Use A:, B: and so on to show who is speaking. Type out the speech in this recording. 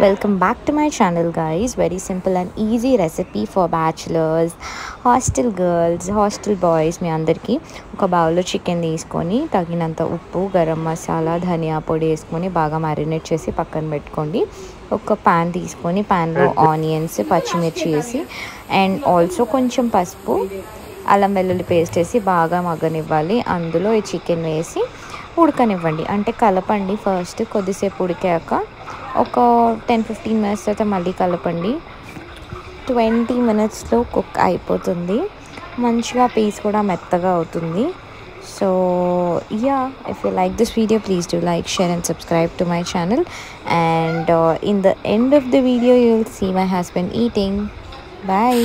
A: Welcome back to my channel, guys. Very simple and easy recipe for bachelors, hostel girls, hostel boys. మీ అందరికీ ఒక బౌల్లో chicken తీసుకొని తగినంత ఉప్పు, గరం మసాలా, ధనియా పొడి వేసుకొని బాగా మ్యారినేట్ చేసి పక్కన పెట్టుకోండి. ఒక పాన్ తీసుకొని పాన్లో ఆనియన్స్, పచ్చిమిర్చి వేసి అండ్ ఆల్సో కొంచెం పసుపు, అల్లం వెల్లుల్లి పేస్ట్ వేసి బాగా మగ్గనివ్వాలి. అందులో ఈ చికెన్ వేసి ఉడకనివ్వండి. అంటే కలపండి. ఫస్ట్ కొద్దిసేపు ఉడికాక ఒక 10-15 మినిట్స్ తర్వాత మళ్ళీ కలపండి. 20 మినిట్స్లో కుక్ అయిపోతుంది. మంచిగా పీస్ కూడా మెత్తగా అవుతుంది. So if you like this video, please do like, share and subscribe to my channel. And in the end of the video, you'll see my husband eating. Bye.